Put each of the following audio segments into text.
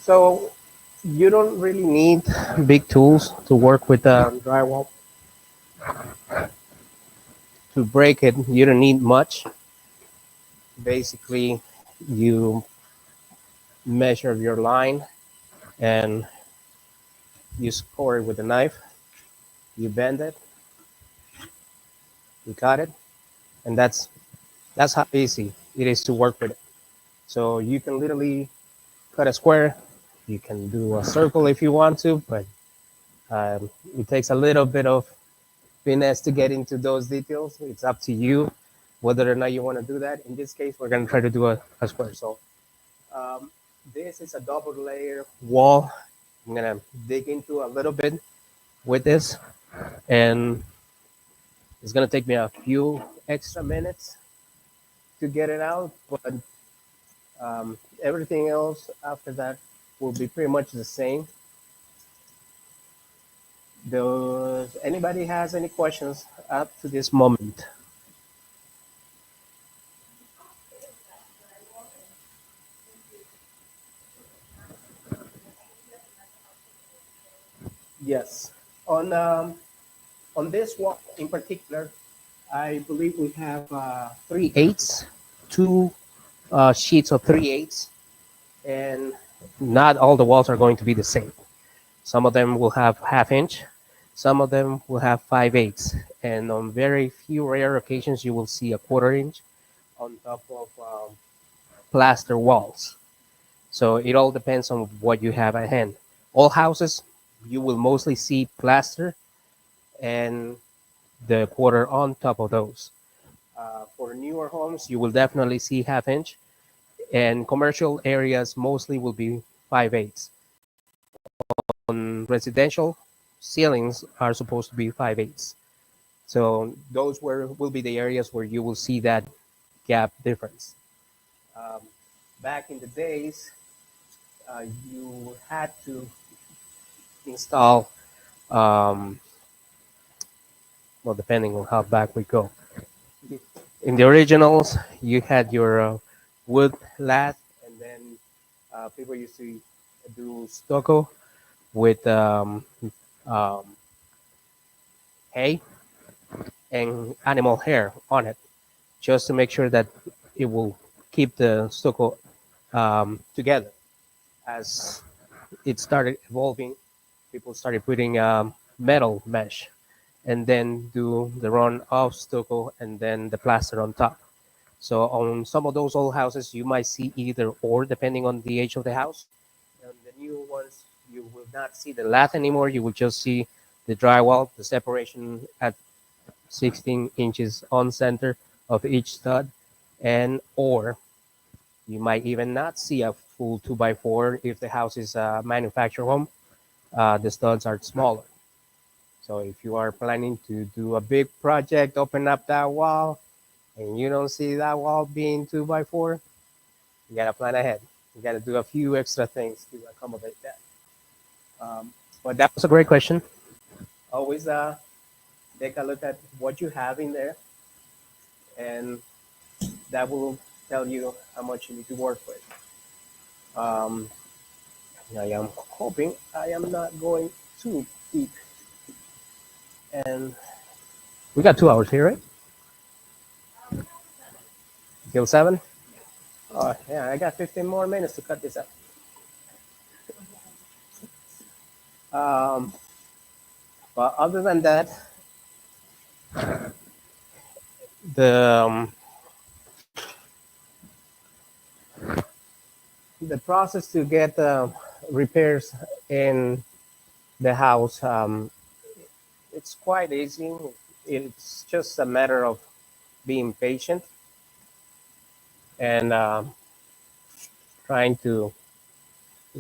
So you don't really need big tools to work with drywall. To break it, you don't need much. Basically, you measure your line and you score it with a knife. You bend it, you cut it, and that's how easy it is to work with it. So you can literally cut a square. You can do a circle if you want to, but it takes a little bit of finesse to get into those details. It's up to you whether or not you want to do that. In this case, we're going to try to do a square. So um, this is a double layer wall. I'm going to dig into a little bit with this, and it's going to take me a few extra minutes to get it out, but everything else after that will be pretty much the same. Does anybody has any questions up to this moment? Yes. On this wall in particular, I believe we have 3/8, two sheets of 3/8, and not all the walls are going to be the same. Some of them will have 1/2 inch, some of them will have 5/8, and on very few rare occasions you will see a 1/4 inch on top of plaster walls. So it all depends on what you have at hand. All houses, you will mostly see plaster and the 1/4 on top of those. For newer homes, you will definitely see 1/2 inch, and commercial areas mostly will be 5/8. On residential, ceilings are supposed to be 5/8. So those will be the areas where you will see that gap difference. Um, Back in the days, you had to install, um, well, depending on how back we go. In the originals, you had your wood lath, and then people used to do stucco with um, hay and animal hair on it, just to make sure that it will keep the stucco together. As it started evolving, people started putting metal mesh and then do the run of stucco and then the plaster on top. So on some of those old houses, you might see either or, depending on the age of the house. And the new ones, you will not see the lath anymore. You will just see the drywall, the separation at 16 inches on center of each stud, and or you might even not see a full 2x4 if the house is a manufactured home. The studs are smaller. So if you are planning to do a big project, open up that wall, and you don't see that wall being 2x4, you gotta plan ahead. You gotta do a few extra things to accommodate that. But that was a great question. Always take a look at what you have in there, and that will tell you how much you need to work with. Um, I am hoping I am not going too deep. And we got 2 hours here, right? Till 7? Oh, yeah, I got 15 more minutes to cut this up. Um, but other than that, the um, the process to get repairs in the house, it's quite easy. It's just a matter of being patient and trying to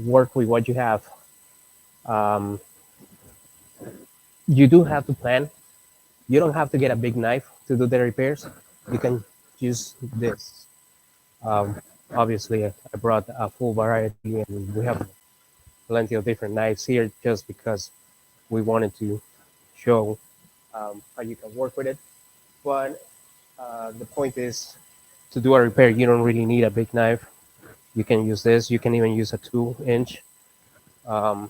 work with what you have. Um, you do have to plan. You don't have to get a big knife to do the repairs. You can use this. Um, Obviously, I brought a full variety, and we have plenty of different knives here just because we wanted to show how you can work with it. But the point is, to do a repair, you don't really need a big knife. You can use this. You can even use a 2 inch. Um,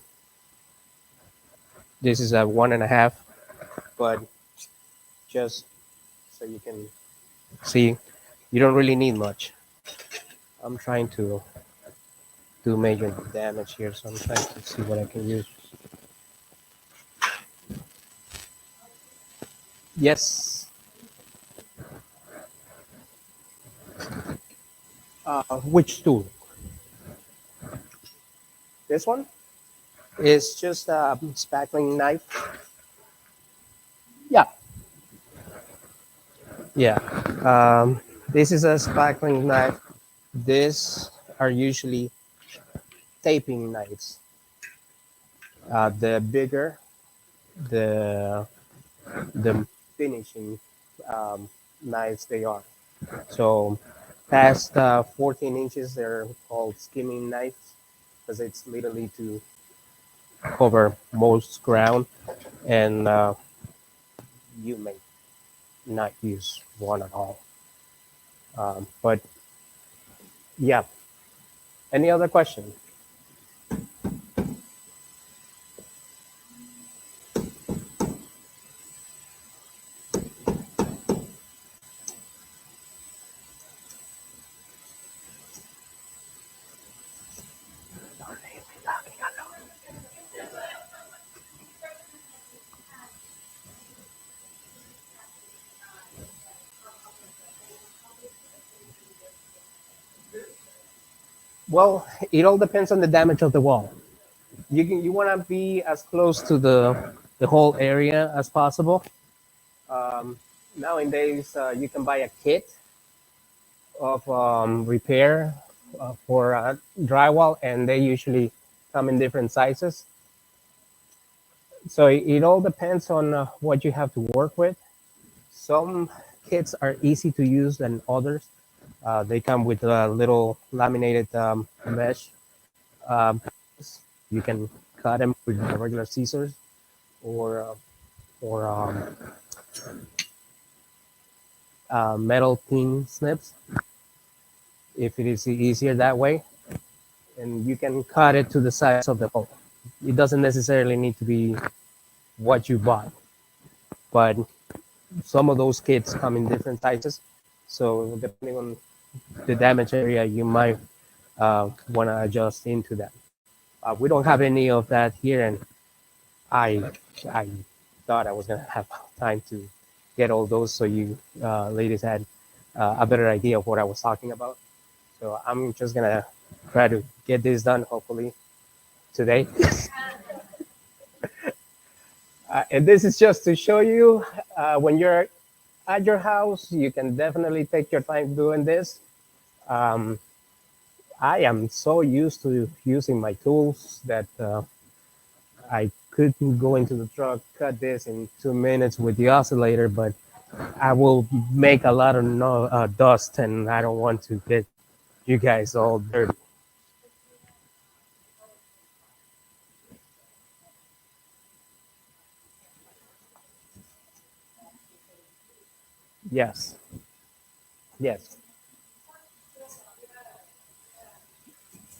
this is a 1.5, but just so you can see, you don't really need much. I'm trying to do major damage here, so I'm trying to see what I can use. Yes. Which tool? This one is just a spackling knife. Yeah, yeah. This is a spackling knife. These are usually taping knives. The bigger, the the finishing um, knives they are. So past 14 inches, they're called skimming knives because it's literally to cover most ground, and you may not use one at all. But yeah, any other question? Well, it all depends on the damage of the wall. You want to be as close to the whole area as possible. Um, Nowadays, you can buy a kit of repair for drywall, and they usually come in different sizes. So it all depends on what you have to work with. Some kits are easy to use than others. They come with a little laminated mesh. Um, you can cut them with regular scissors or metal pin snips if it is easier that way. And you can cut it to the size of the hole. It doesn't necessarily need to be what you bought, but some of those kits come in different sizes. So depending on the damage area, you might want to adjust into that. We don't have any of that here, and I I thought I was gonna have time to get all those, so you ladies had a better idea of what I was talking about. So I'm just gonna try to get this done, hopefully today. And this is just to show you when you're at your house, you can definitely take your time doing this. Um, I am so used to using my tools that I couldn't go into the truck, cut this in 2 minutes with the oscillator, but I will make a lot of dust, and I don't want to get you guys all dirty. Yes, yes,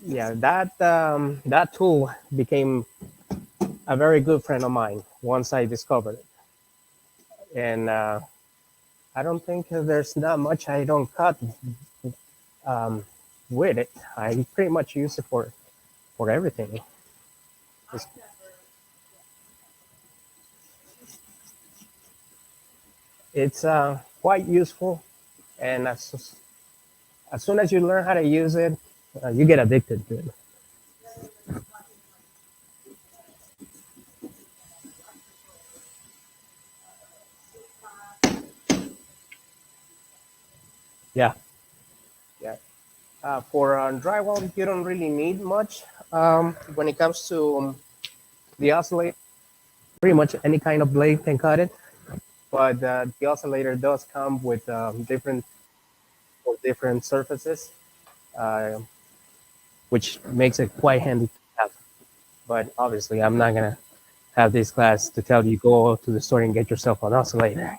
yeah. That tool became a very good friend of mine once I discovered it, and I don't think there's not much I don't cut um, with it. I pretty much use it for everything. It's, it's quite useful, and as soon as you learn how to use it, you get addicted to it. Yeah, yeah. For drywall, you don't really need much when it comes to the oscillator. Pretty much any kind of blade can cut it, but the oscillator does come with different for different surfaces, uh, which makes it quite handy to have. But obviously, I'm not gonna have this class to tell you go to the store and get yourself an oscillator.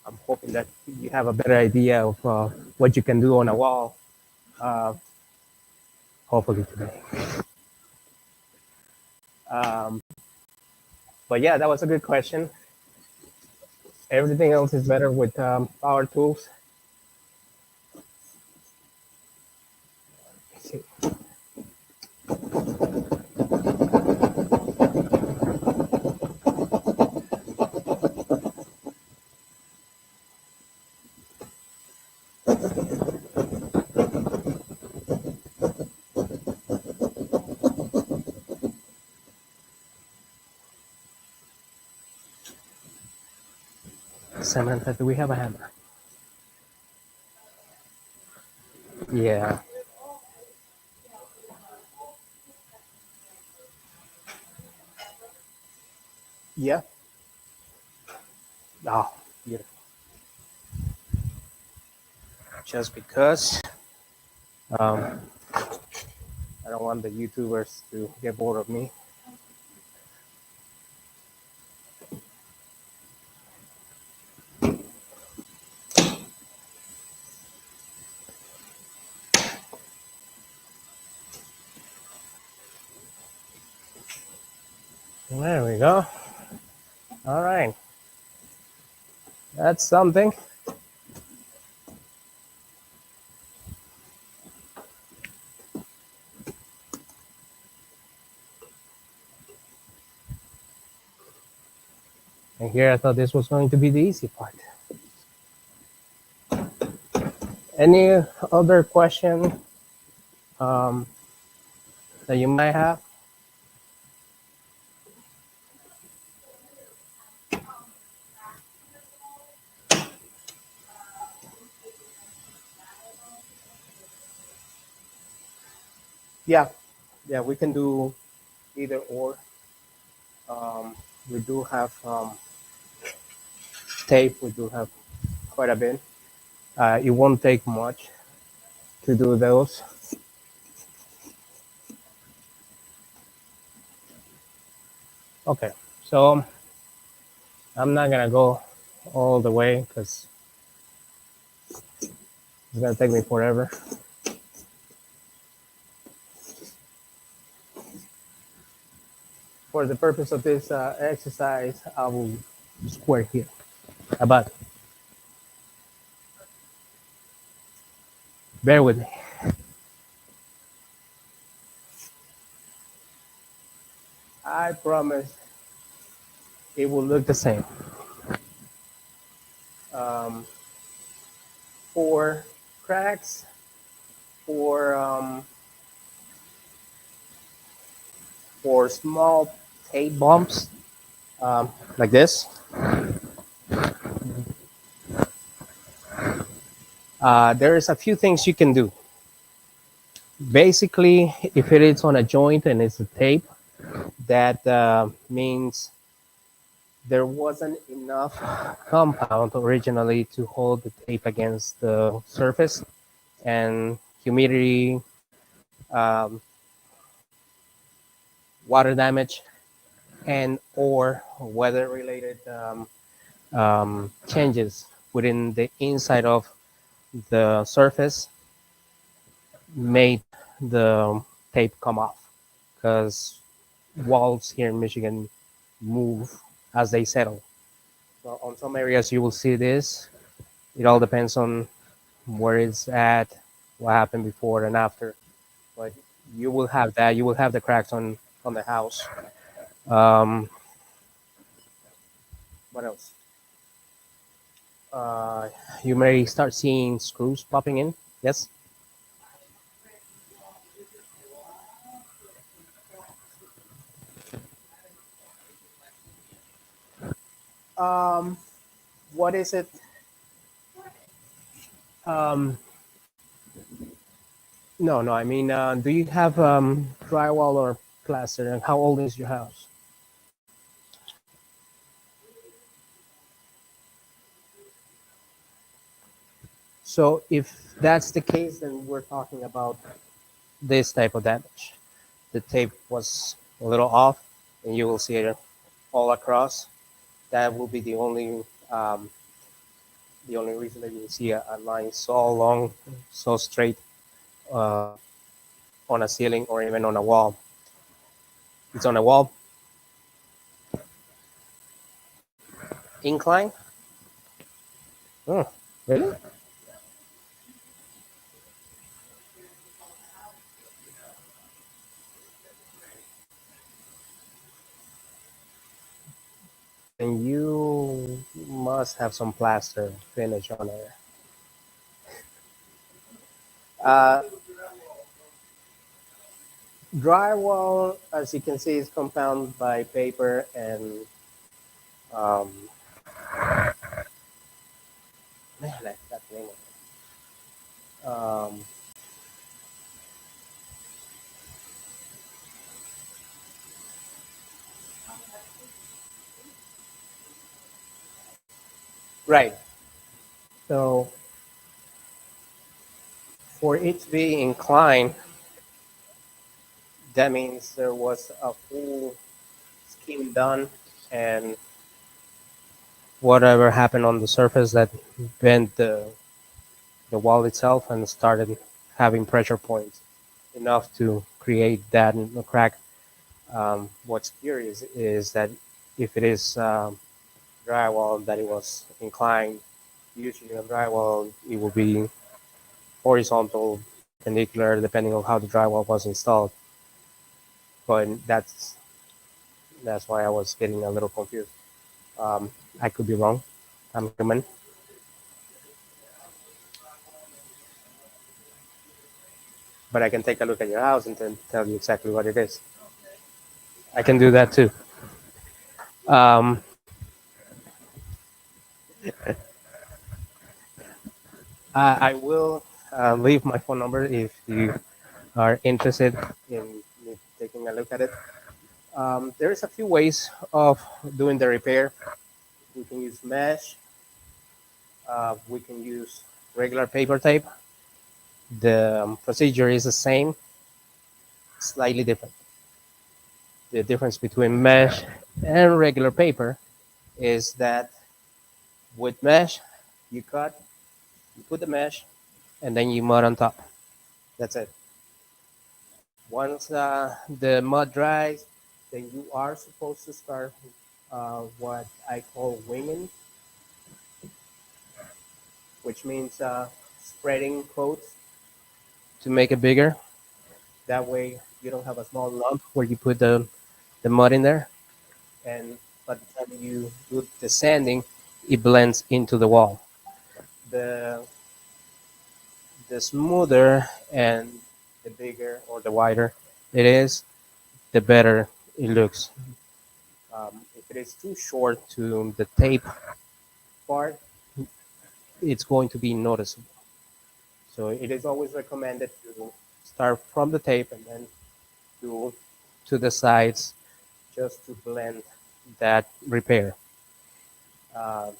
I'm hoping that you have a better idea of what you can do on a wall. Uh, hopefully today. Um, but yeah, that was a good question. Everything else is better with power tools. Let's see. Samantha, do we have a hammer? Yeah. Yeah. Oh, beautiful. Just because um, I don't want the YouTubers to get bored of me. There we go. All right. That's something. And here I thought this was going to be the easy part. Any other question um, that you might have? Yeah. Yeah, we can do either or. Um, we do have tape. We do have quite a bit. It won't take much to do those. Okay, so I'm not gonna go all the way because it's gonna take me forever. For the purpose of this exercise, I will square here. But bear with me. I promise it will look the same. Um, for cracks, for for small tape bumps like this, there is a few things you can do. Basically, if it is on a joint and it's a tape, that means there wasn't enough compound originally to hold the tape against the surface, and humidity, um, water damage, and or weather related changes within the inside of the surface made the tape come off, because walls here in Michigan move as they settle. So on some areas you will see this. It all depends on where it's at, what happened before and after. But you will have that. You will have the cracks on the house. Um, what else? Uh, you may start seeing screws popping in. Yes. Um, what is it? Um, no, no. I mean, do you have drywall or plaster? And how old is your house? So if that's the case, then we're talking about this type of damage. The tape was a little off, and you will see it all across. That will be the only reason that you will see a line so long, so straight uh, on a ceiling or even on a wall. It's on a wall. Incline? Oh, really? And you must have some plaster finish on it. Uh, Drywall, as you can see, is compounded by paper and um, man, I forgot the name of it. Right. So for it to be inclined, that means there was a full scheme done, and whatever happened on the surface that bent the wall itself and started having pressure points enough to create that crack. What's curious is that if it is drywall that it was inclined, usually on drywall it will be horizontal, perpendicular, depending on how the drywall was installed. But that's why I was getting a little confused. Um, I could be wrong. I'm human, but I can take a look at your house and then tell you exactly what it is. I can do that too. Um, I will leave my phone number if you are interested in me taking a look at it. There's a few ways of doing the repair. We can use mesh. We can use regular paper tape. The procedure is the same, slightly different. The difference between mesh and regular paper is that with mesh, you cut, you put the mesh, and then you mud on top. That's it. Once the mud dries, then you are supposed to start what I call winging, which means spreading coats to make it bigger. That way, you don't have a small lump where you put the mud in there. And by the time you do the sanding, it blends into the wall. The, the smoother and the bigger or the wider it is, the better it looks. If it is too short to the tape part, it's going to be noticeable. So it is always recommended to start from the tape and then do to the sides just to blend that repair. Uh,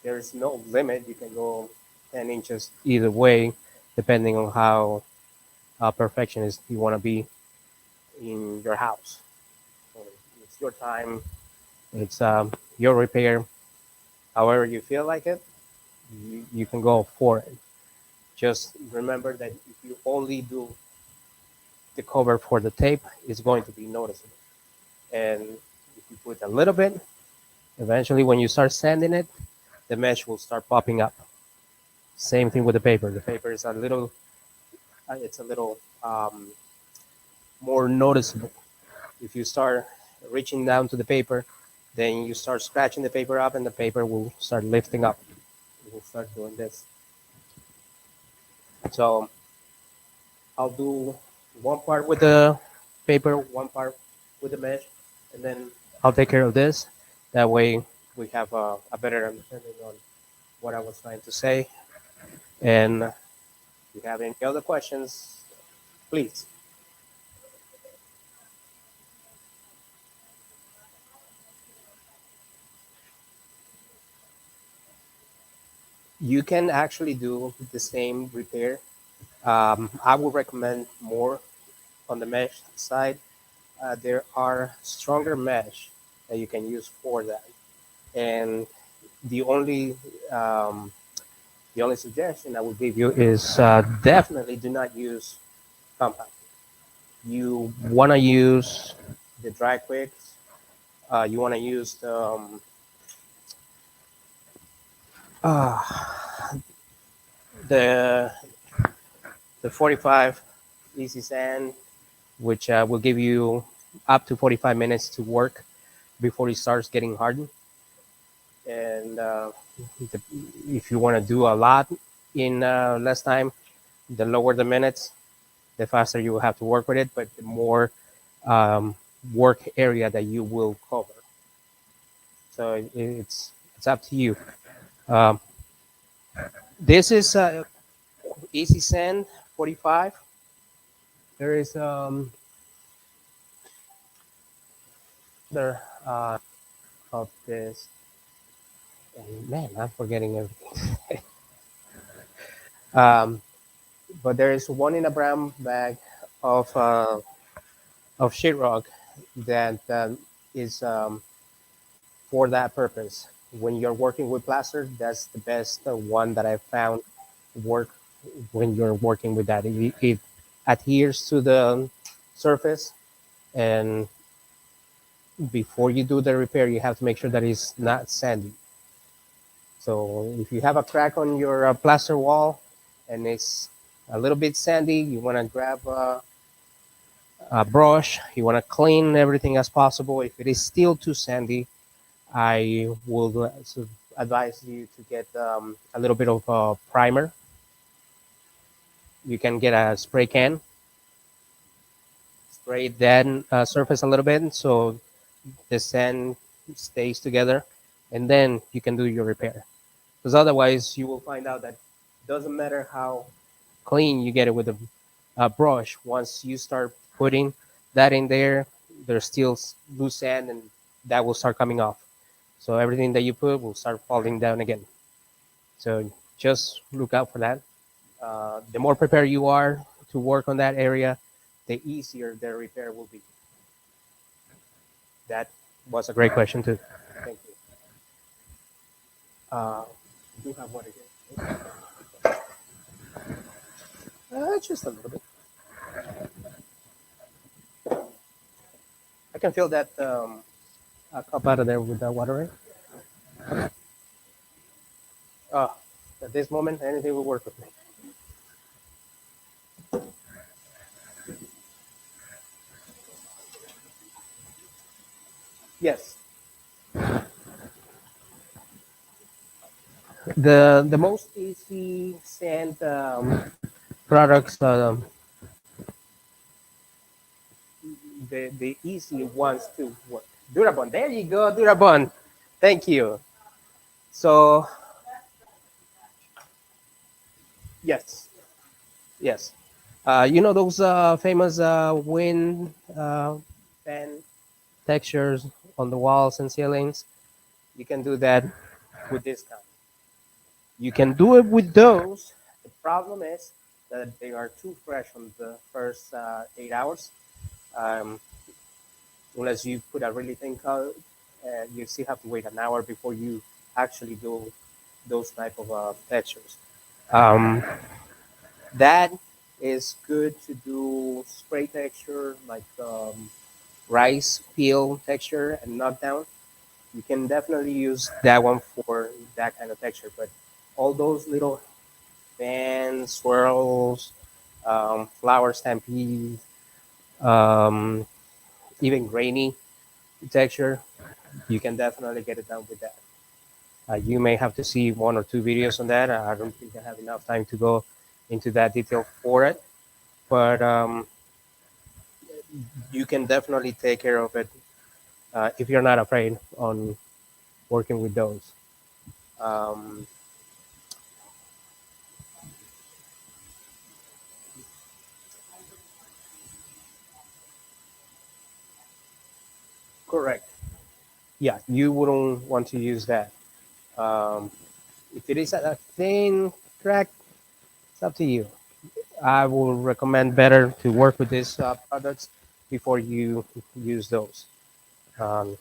there's no limit. You can go 10 inches either way, depending on how perfectionist you want to be in your house. So it's your time, it's your repair. However you feel like it, you can go for it. Just remember that if you only do the cover for the tape, it's going to be noticeable. And if you put a little bit, eventually when you start sanding it, the mesh will start popping up. Same thing with the paper. The paper is a little, it's a little more noticeable. If you start reaching down to the paper, then you start scratching the paper up, and the paper will start lifting up. It will start doing this. So I'll do one part with the paper, one part with the mesh, and then I'll take care of this. That way we have a better understanding on what I was trying to say. And if you have any other questions, please. You can actually do the same repair. I would recommend more on the mesh side. There are stronger mesh that you can use for that. And the only um, the only suggestion I would give you is definitely do not use compound. You want to use the dry quicks. You want to use uh, the the 45 easy sand, which will give you up to 45 minutes to work before it starts getting hardened. And the, if you want to do a lot in less time, the lower the minutes, the faster you will have to work with it, but the more um, work area that you will cover. So it's up to you. Um, this is easy sand 45. There is there of this. And man, I'm forgetting everything. um, but there is one in a brown bag of sheetrock that is for that purpose. When you're working with plaster, that's the best one that I found work when you're working with that. It adheres to the surface, and before you do the repair, you have to make sure that it's not sandy. So if you have a crack on your plaster wall and it's a little bit sandy, you want to grab a brush. You want to clean everything as possible. If it is still too sandy, I will advise you to get a little bit of primer. You can get a spray can, spray that surface a little bit so the sand stays together, and then you can do your repair. Because otherwise, you will find out that it doesn't matter how clean you get it with a brush. Once you start putting that in there, there's still loose sand, and that will start coming off. So everything that you put will start falling down again. So just look out for that. The more prepared you are to work on that area, the easier the repair will be. That was a great question too. Thank you. Do you have what again? Just a little bit. I can feel that cup out of there with the water in. Uh, at this moment, anything will work with me. Yes. The most easy sand products, the easy ones to work. Durabond. There you go, Durabond. Thank you. So yes, yes. You know those famous wind fan textures on the walls and ceilings? You can do that with this kind. You can do it with those. The problem is that they are too fresh on the first 8 hours. Um, unless you put a really thin coat, you still have to wait an hour before you actually do those type of textures. Um, that is good to do spray texture like rice peel texture and knockdown. You can definitely use that one for that kind of texture, but all those little fans, swirls, flower stampede, um, even grainy texture, you can definitely get it done with that. You may have to see one or two videos on that. I don't think I have enough time to go into that detail for it, but you can definitely take care of it if you're not afraid on working with those. Um, correct. Yeah, you wouldn't want to use that. Um, if it is a thin crack, it's up to you. I will recommend better to work with these products before you use those. Um,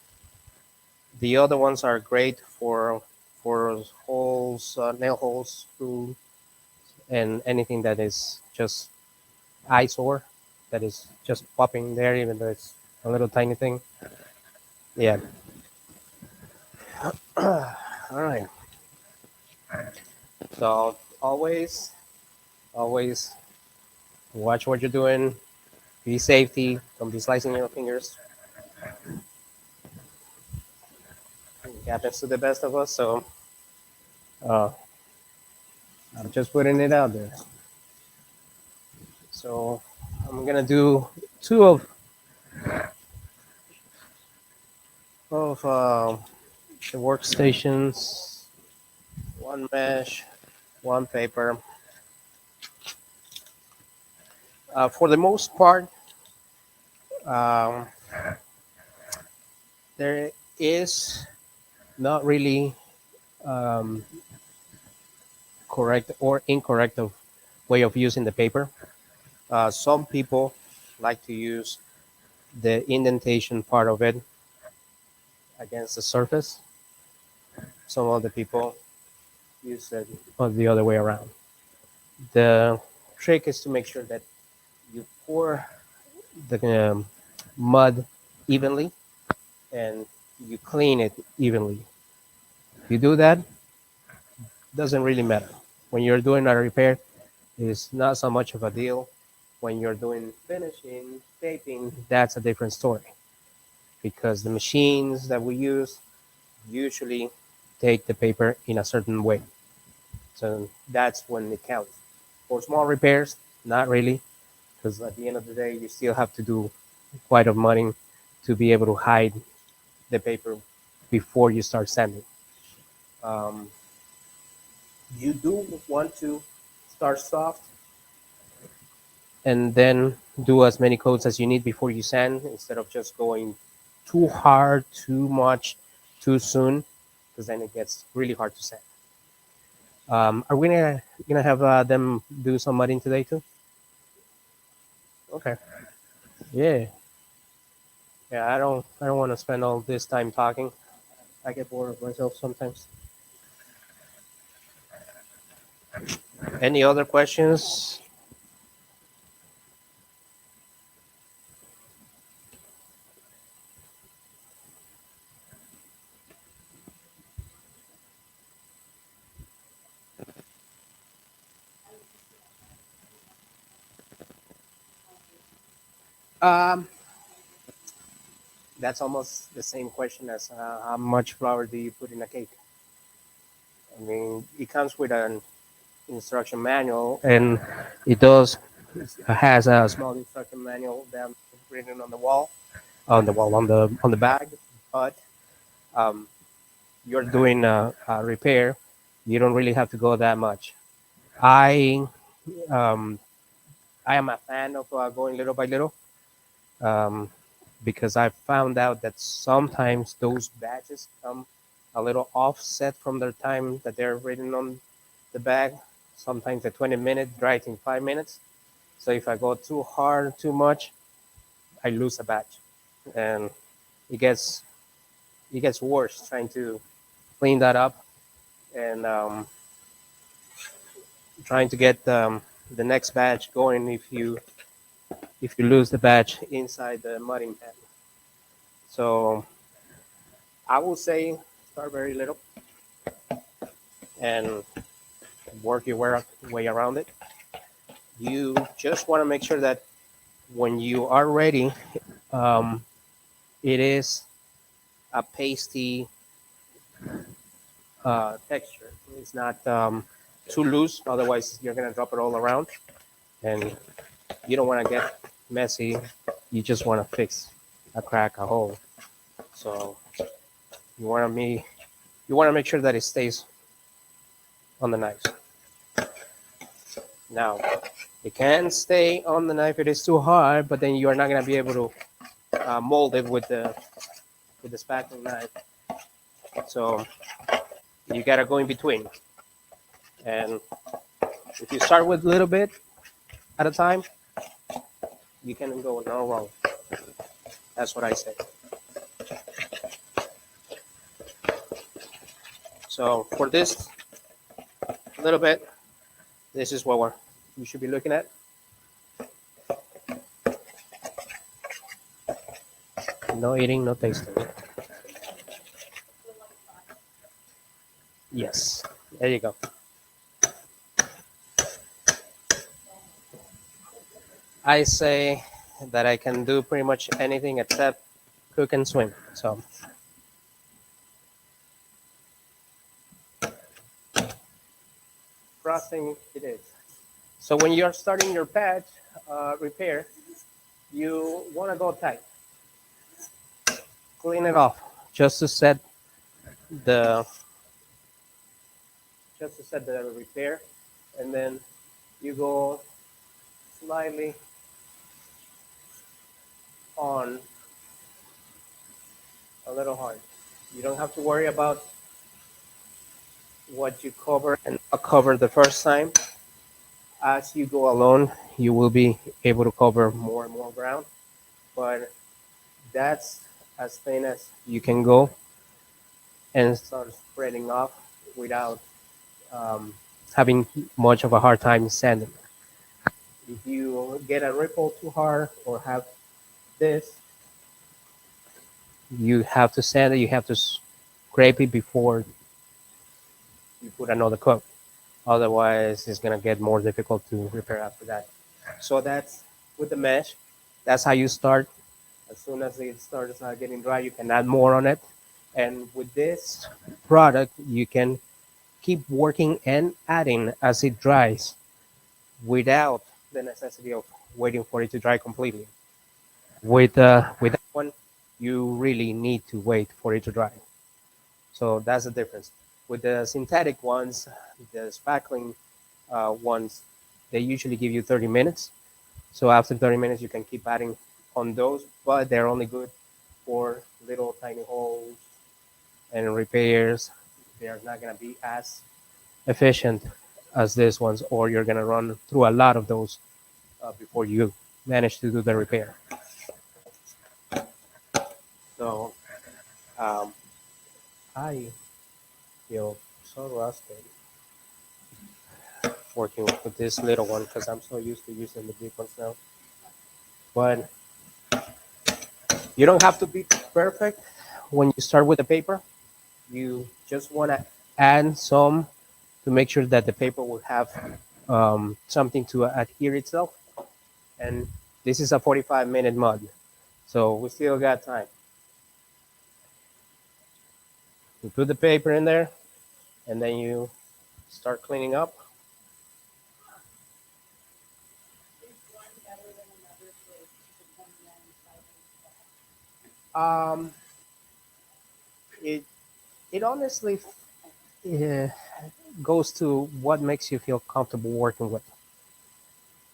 the other ones are great for holes, nail holes, screw, and anything that is just eyesore that is just popping there, even though it's a little tiny thing. Yeah. All right. So always watch what you're doing. Be safety. Don't be slicing your fingers. It happens to the best of us. So uh, I'm just putting it out there. So I'm gonna do two of the workstations, one mesh, one paper. For the most part, um, there is not really um, correct or incorrect of way of using the paper. Some people like to use the indentation part of it against the surface. Some other people use it the other way around. The trick is to make sure that you pour the mud evenly and you clean it evenly. If you do that, doesn't really matter. When you're doing a repair, it's not so much of a deal. When you're doing finishing, taping, that's a different story because the machines that we use usually take the paper in a certain way. So that's when it counts. For small repairs, not really, because at the end of the day, you still have to do quite of money to be able to hide the paper before you start sanding. Um, you do want to start soft and then do as many coats as you need before you sand instead of just going too hard, too much, too soon, because then it gets really hard to sand. Are we gonna have them do some mudding today too? Okay. Yeah. Yeah. I don't want to spend all this time talking. I get bored of myself sometimes. Any other questions? Um, that's almost the same question as how much flour do you put in a cake? I mean, it comes with an instruction manual, and it does has a small instruction manual that written on the bag. But um, you're doing a repair, you don't really have to go that much. I um, I am a fan of going little by little um, because I found out that sometimes those batches come a little offset from their time that they're written on the bag. Sometimes a 20-minute dries in 5 minutes. So if I go too hard, too much, I lose a batch, and it gets it gets worse trying to clean that up and trying to get the next batch going if you lose the batch inside the mudding pan. So I will say start very little and work your way around it. You just want to make sure that when you are ready, um, it is a pasty texture. It's not too loose, otherwise you're gonna drop it all around, and you don't want to get messy. You just want to fix a crack, a hole. So you want to me you want to make sure that it stays on the knife. Now, it can stay on the knife if it is too hard, but then you are not gonna be able to mold it with the spackling knife. So you gotta go in between. And if you start with a little bit at a time, you can go no wrong. That's what I say. So for this little bit, this is what we should be looking at. No eating, no tasting. Yes. There you go. I say that I can do pretty much anything except cook and swim. So frosting it is. So when you're starting your patch repair, you want to go tight. Clean it off just to set the repair, and then you go slightly on a little hard. You don't have to worry about what you cover and not cover the first time. As you go along, you will be able to cover more and more ground, but that's as thin as you can go and start spreading off without um, having much of a hard time sanding. If you get a ripple too hard or have this, you have to sand it, you have to scrape it before you put another coat. Otherwise, it's going to get more difficult to repair after that. So that's with the mesh. That's how you start. As soon as it starts getting dry, you can add more on it. And with this product, you can keep working and adding as it dries without the necessity of waiting for it to dry completely. With that one, you really need to wait for it to dry. So that's the difference. With the synthetic ones, the spackling ones, they usually give you 30 minutes. So after 30 minutes, you can keep adding on those, but they're only good for little tiny holes and repairs. They are not going to be as efficient as these ones, or you're going to run through a lot of those before you manage to do the repair. So um, I feel so rusted working with this little one because I'm so used to using the big ones now. But you don't have to be perfect when you start with the paper. You just want to add some to make sure that the paper will have something to adhere itself. And this is a 45-minute mud, so we still got time. You put the paper in there, and then you start cleaning up. Um, it it honestly uh, goes to what makes you feel comfortable working with.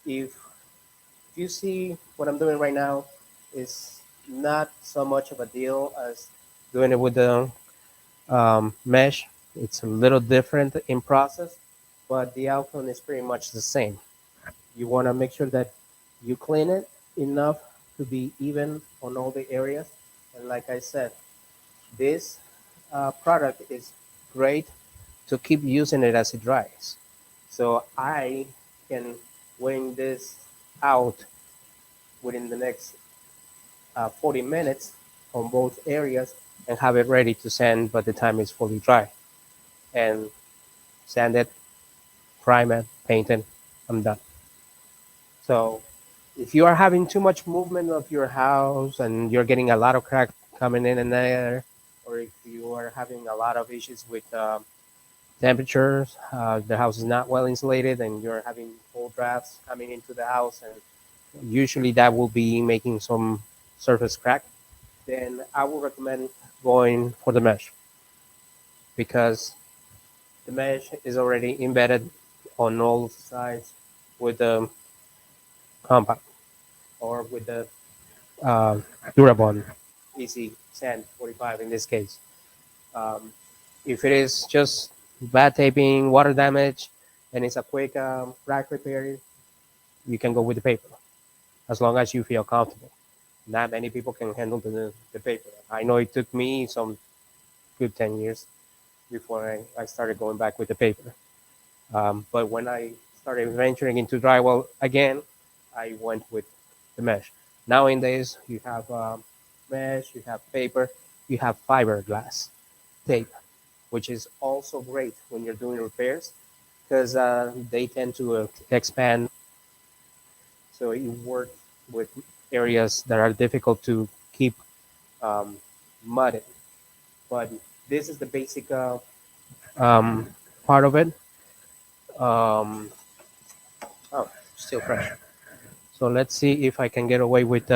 If you see what I'm doing right now is not so much of a deal as doing it with the mesh. It's a little different in process, but the outcome is pretty much the same. You want to make sure that you clean it enough to be even on all the areas. And like I said, this product is great to keep using it as it dries. So I can wing this out within the next 40 minutes on both areas and have it ready to sand by the time it's fully dry. And sand it, prime it, paint it, I'm done. So if you are having too much movement of your house and you're getting a lot of crack coming in and there, or if you are having a lot of issues with temperatures, the house is not well insulated and you're having cold drafts coming into the house, and usually that will be making some surface crack, then I would recommend going for the mesh because the mesh is already embedded on all sides with the compound or with the uh, Durabond Easy Sand 45 in this case. Um, if it is just bad taping, water damage, and it's a quick crack repair, you can go with the paper as long as you feel comfortable. Not many people can handle the paper. I know it took me some good 10 years before I started going back with the paper. But when I started venturing into drywall again, I went with the mesh. Nowadays, you have mesh, you have paper, you have fiberglass tape, which is also great when you're doing repairs because they tend to expand. So you work with areas that are difficult to keep um, mudded. But this is the basic um, part of it. Um, oh, still fresh. So let's see if I can get away with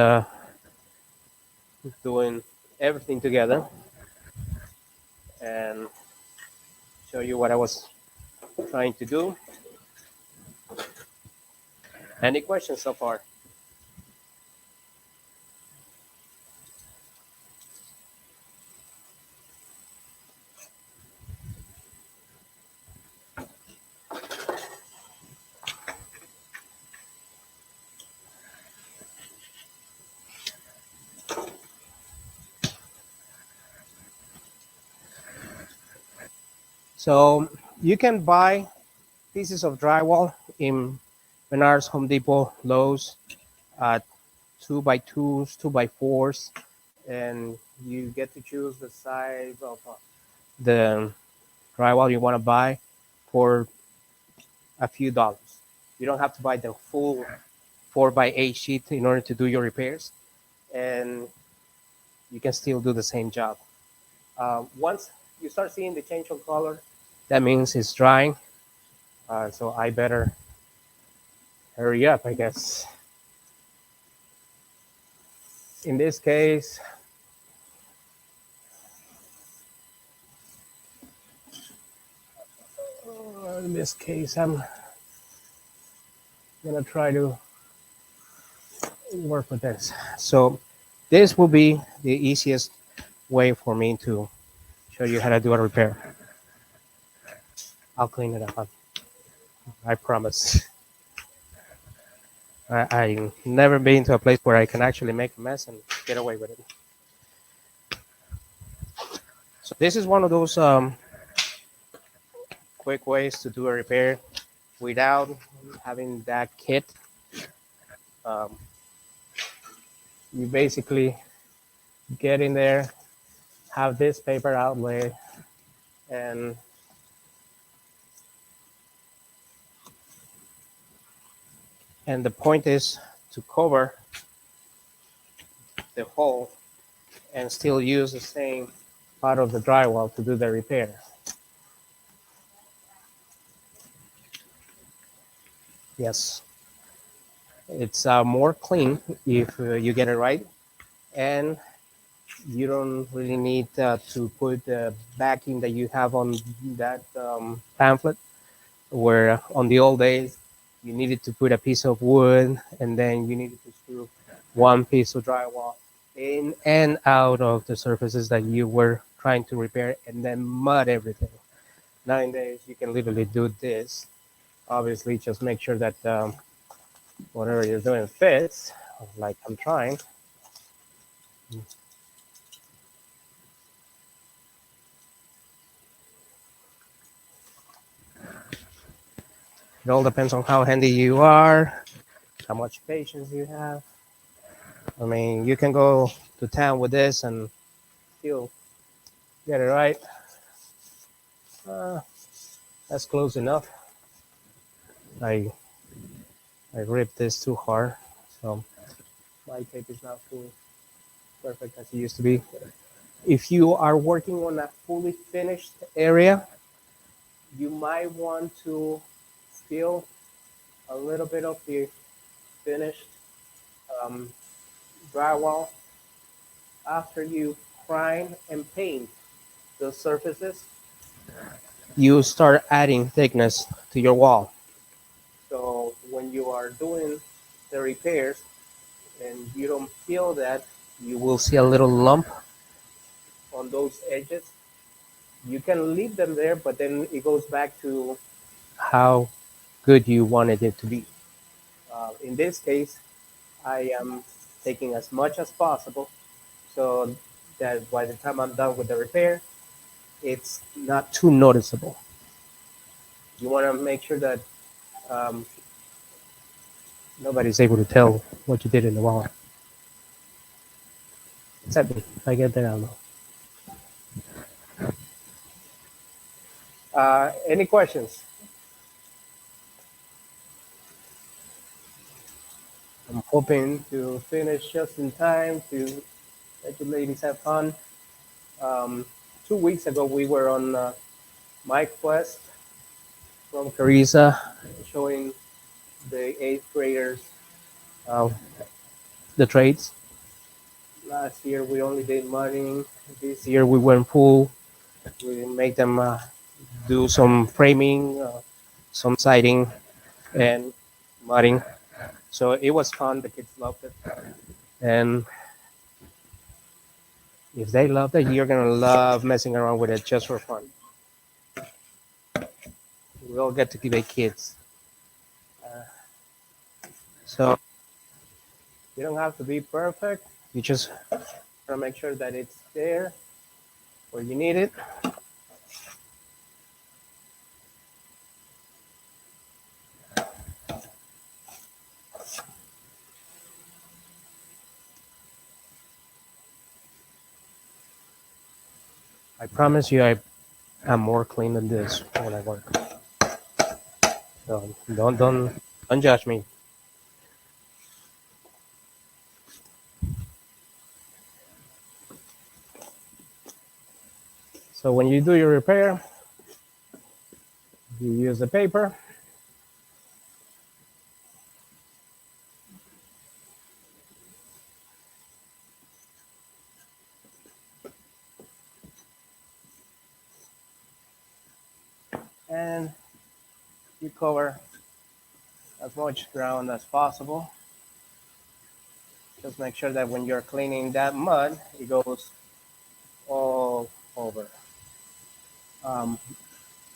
doing everything together and show you what I was trying to do. Any questions so far? So you can buy pieces of drywall in Menards, Home Depot, Lowe's, uh, 2x2s, 2x4s, and you get to choose the size of the drywall you want to buy for a few dollars. You don't have to buy the full 4x8 sheet in order to do your repairs, and you can still do the same job. Once you start seeing the change of color, that means it's drying. So I better hurry up, I guess. In this case, I'm gonna try to work with this. So this will be the easiest way for me to show you how to do a repair. I'll clean it up. I promise. I never been to a place where I can actually make a mess and get away with it. So this is one of those quick ways to do a repair without having that kit. Um, you basically get in there, have this paper outlay, and the point is to cover the hole and still use the same part of the drywall to do the repair. Yes, it's more clean if you get it right, and you don't really need to put the backing that you have on that pamphlet, where on the old days you needed to put a piece of wood and then you needed to screw one piece of drywall in and out of the surfaces that you were trying to repair and then mud everything. Nowadays you can literally do this. Obviously, just make sure that whatever you're doing fits, like I'm trying. It all depends on how handy you are, how much patience you have. I mean, you can go to town with this and still get it right. Uh, that's close enough. I I ripped this too hard, so my tape is not fully perfect as it used to be. If you are working on a fully finished area, you might want to fill a little bit of the finished um, drywall after you prime and paint the surfaces. You start adding thickness to your wall. So when you are doing the repairs and you don't feel that, you will see a little lump on those edges. You can leave them there, but then it goes back to how good you wanted it to be. In this case, I am taking as much as possible so that by the time I'm done with the repair, it's not too noticeable. You want to make sure that um, nobody's able to tell what you did in the wall. Exactly. I get that out. Any questions? I'm hoping to finish just in time to let you ladies have fun. Um, 2 weeks ago, we were on my quest from Carissa, showing the eighth graders uh, the trades. Last year, we only did mudding. This year, we went full. We made them do some framing, some siding, and mudding. So it was fun. The kids loved it. And if they loved it, you're going to love messing around with it just for fun. We all get to be kids. Uh, so you don't have to be perfect. You just want to make sure that it's there where you need it. I promise you, I'm more clean than this when I work. So don't judge me. So when you do your repair, you use the paper. And you cover as much ground as possible. Just make sure that when you're cleaning that mud, it goes all over. Um,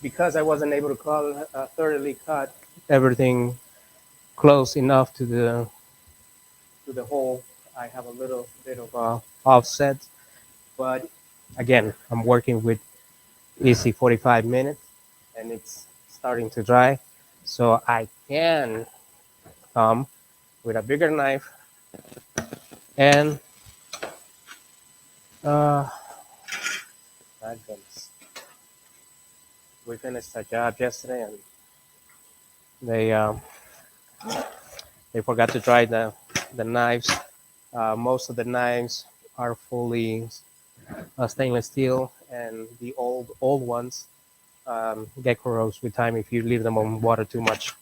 because I wasn't able to thoroughly cut everything close enough to the hole, I have a little bit of offset. But again, I'm working with easy 45 minutes, and it's starting to dry, so I can come with a bigger knife and my goodness. We finished a job yesterday, and they um, they forgot to dry the knives. Most of the knives are fully stainless steel, and the old ones get corrosive with time if you leave them on water too much.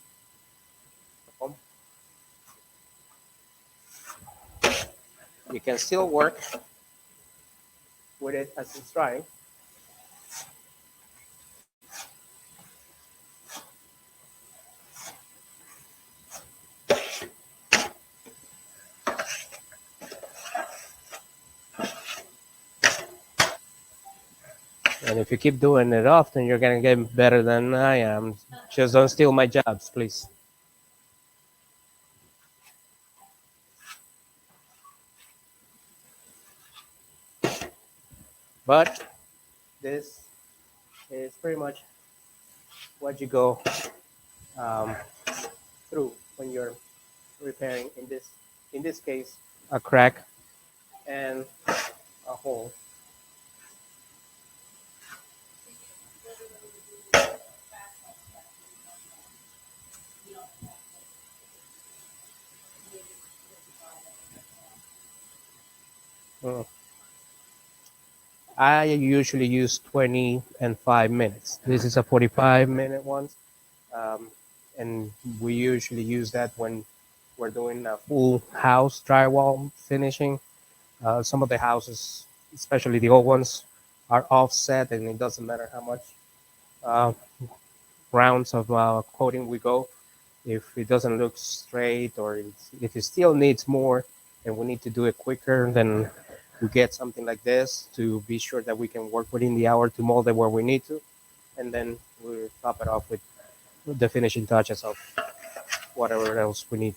You can still work with it as it's drying. And if you keep doing it often, you're gonna get better than I am. Just don't steal my jobs, please. But this is pretty much what you go um, through when you're repairing. In this case, a crack and a hole. Mm. I usually use 20 and 5 minutes. This is a 45-minute one. Um, and we usually use that when we're doing a full house drywall finishing. Some of the houses, especially the old ones, are offset, and it doesn't matter how much uh, rounds of coating we go. If it doesn't look straight, or if it still needs more, and we need to do it quicker, then we get something like this to be sure that we can work within the hour to mold it where we need to, and then we top it off with the finishing touches of whatever else we need.